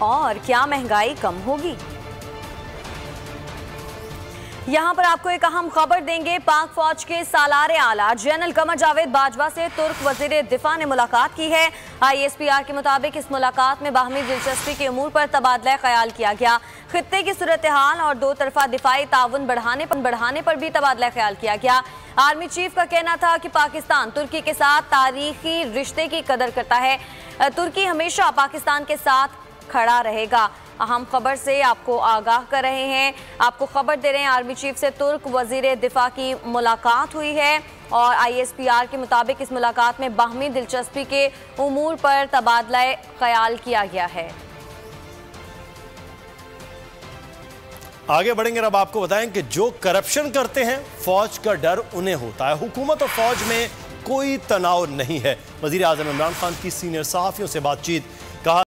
और क्या महंगाई कम होगी? यहां पर आपको एक अहम खबर देंगे। पाक फौज के सालारे आला जनरल कमर जावेद बाजवा से तुर्क वजीर दिफा ने मुलाकात की है। ISPR के मुताबिक इस मुलाकात में बाहमी दिलचस्पी के अमूर पर तबादला ख्याल किया गया। खित्ते की सूरत हाल और दो तरफा दिफाई ताउन बढ़ाने पर भी तबादला ख्याल किया गया। आर्मी चीफ का कहना था कि पाकिस्तान तुर्की के साथ तारीखी रिश्ते की कदर करता है। तुर्की हमेशा पाकिस्तान के साथ खड़ा रहेगा। अहम खबर से आपको आगाह कर रहे हैं, आपको खबर दे रहे हैं आर्मी चीफ से तुर्क वजीर दिफा की मुलाकात हुई है और ISPR के मुताबिक इस मुलाकात में बाहमी दिलचस्पी के उमूर पर तबादला ख्याल किया गया है। आगे बढ़ेंगे। अब आपको बताएं कि जो करप्शन करते हैं फौज का डर उन्हें होता है। हुकूमत और फौज में कोई तनाव नहीं है। वजीर आजम इमरान खान की सीनियर सहाफियों से बातचीत।